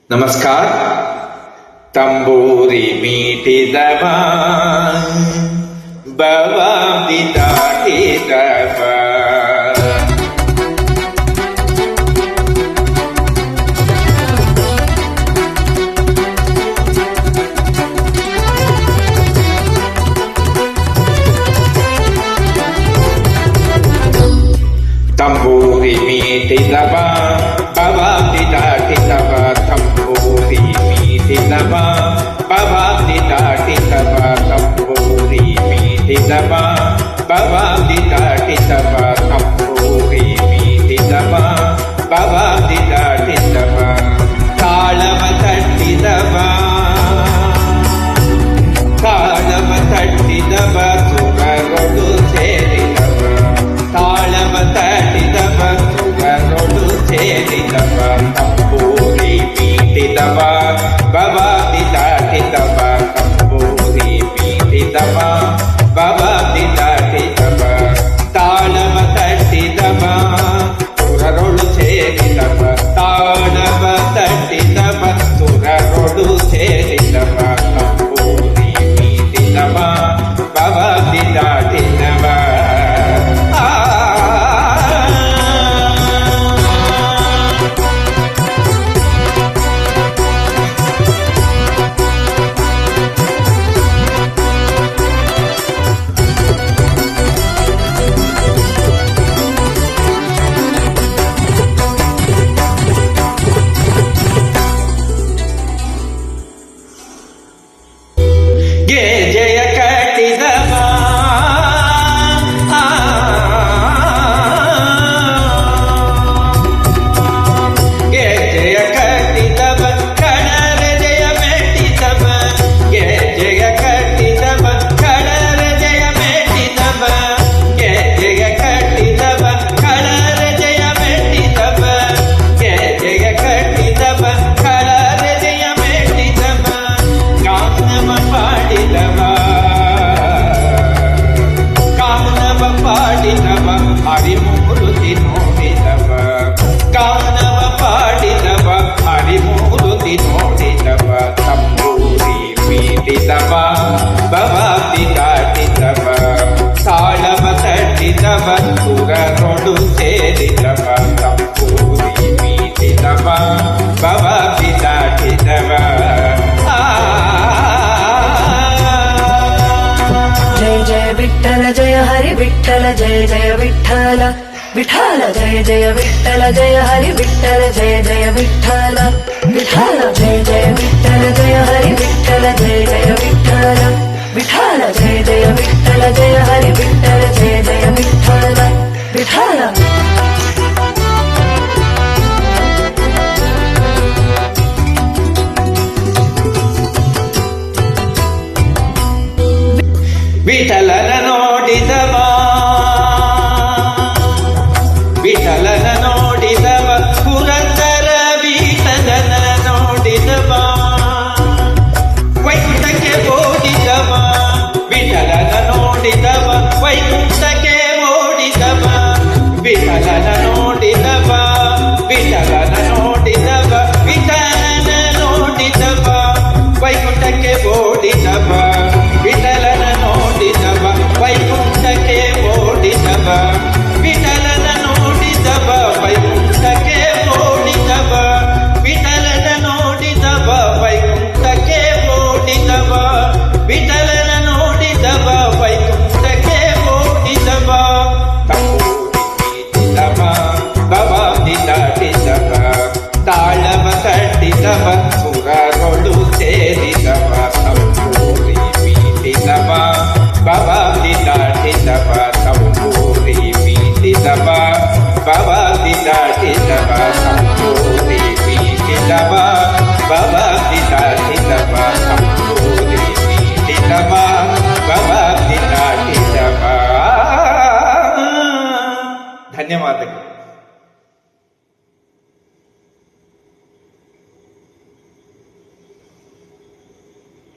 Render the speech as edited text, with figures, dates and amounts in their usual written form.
ನಮಸ್ಕಾರ. ತಂಬೂರಿ ಮೀಟಿದವ ಬವಾದಿ ದಾಟಿದವ ತಂಬೂರಿ ಮೀಟಿದವ ಬವಾದಿ ದಾಟಿದವ ತಂಬೂರಿ ಮೀಟಿದವ ಬವಾದಿ ದಾಟಿದವ ತಂಬೂರಿ ಮೀಟಿದವ ಬವಾದಿ ದಾಟಿದವ ತಂಬೂರಿ ಮೀಟಿದವ ಬವಾದಿ ದಾಟಿದವ ತಾಳವ ತಟ್ಟಿದವ ತಾಳವ ತಟ್ಟಿದವ ಸುರಗಳು ಸೇರಿದವ ತಾಳವ ತಟ್ಟಿದವ ಸುರಗಳು ಸೇರಿದವ ತಂಬೂರಿ ಮೀಟಿದವ ಬವಾದಿ ದಾಟಿದವ ತಂಬೂರಿ ಮೀಟಿದವ ಬವಾದಿ ದಾಟಿದವ ತಾಳವ ತಟ್ಟಿದವ ಸುರಗಳು ಸೇರಿದವ ತಾಳವ ತಟ್ಟಿದವ ಸುರಗಳು ಸೇರಿದವ ತಂಬೂರಿ ಮೀಟಿದವ ಬವಾದಿ ದಾಟಿದವ ಜಯ ಕಟ್ಟಿದವ ಜಯ ಕಟ್ಟಿದವ ಕಡರ ಜಯ ಮೆಟ್ಟಿದವ ಜಯ ಕಟ್ಟಿದವ ಕಡರ ಜಯ ಮೆಟ್ಟಿದವ ಜಯ ಕಟ್ಟಿದವ ಕಡರ ಜಯ ಮೆಟ್ಟಿದವ ಜಯ ಕಟ್ಟಿದವ ಕಡರ ಜಯ ಮೆಟ್ಟಿದವ ಗಾನವ ಪಾಡಿದವ ಗಾನವ ಪಾಡಿದವ ಹರಿಮೂರುತಿ ನೋಡಿದವ ಗಾನವ ಪಾಡಿದವ ಹರಿಮೂರುತಿ ನೋಡಿದವ ತಂಬೂರಿ ಮೀಟಿದವ ಬವಾದಿ ದಾಟಿದವ ತಾಳವ ತಟ್ಟಿದವ ಸುರನೊಡು ಸೇರಿದವ ತಂಬೂರಿ ಮೀಟಿದವ ಬವಾದಿ ದಾಟಿದವ जय जय विठ्ठल जय हरि विठ्ठल जय जय विठ्ठल विठ्ठल जय जय विठ्ठल जय हरि विठ्ठल जय जय विठ्ठल विठ्ठल जय जय विठ्ठल जय हरि विठ्ठल जय जय विठ्ठल विठ्ठल जय जय विठ्ठल जय हरि विठ्ठल जय जय विठ्ठल विठ्ठल ವಿಠಲನ ನೋಡಿದವ ವಿಠಲನ ನೋಡಿದವ ಪುರಂದರ ವಿಠಲನ ನೋಡಿದವ ವೈಕುಂಠಕ್ಕೆ ಓಡಿದವ ವಿಠಲನ ನೋಡಿದವ ವೈಕುಂಠಕ್ಕೆ ಓಡಿದವ ವಿಠಲನ ನೋಡಿದವ ವಿಠಲನ ನೋಡಿದವ ವಿಠಲನ ನೋಡಿದವ ವೈಕುಂಠಕ್ಕೆ ಓಡಿದವ ವಿಠಲನ ನೋಡಿದವ ವೈಕುಂಠಕ್ಕೆ ಓಡಿದವ ವಿಠಲನ ನೋಡಿದವ ವೈಕುಂಠಕ್ಕೆ ಓಡಿದವ ವಿಠಲನ ನೋಡಿದವ ವೈಕುಂಠಕ್ಕೆ ಓಡಿದವ ವಿಠಲನ ನೋಡಿದವ ವೈಕುಂಠಕ್ಕೆ ಓಡಿದವ ತಂಬೂರಿದವ ಬವಾದಿ ದಾಟಿದವ ತಾಳವ ತಟ್ಟಿದವ ಸುರಗಳು ಸೇರಿದವ ತಂಬೂರಿ ಮೀಟಿದವ ಬವಾದಿ ದಾಟಿದವ ತಂಬೂರಿ ಮೀಟಿದವ ಬವಾದಿ ದಾಟಿದವ ತಂಬೂರಿ ಮೀಟಿದವ ಬವಾದಿ ದಾಟಿದವ ತಂಬೂರಿ ಮೀಟಿದವ ಬವಾದಿ ದಾಟಿದವ. ಧನ್ಯವಾದಗಳು.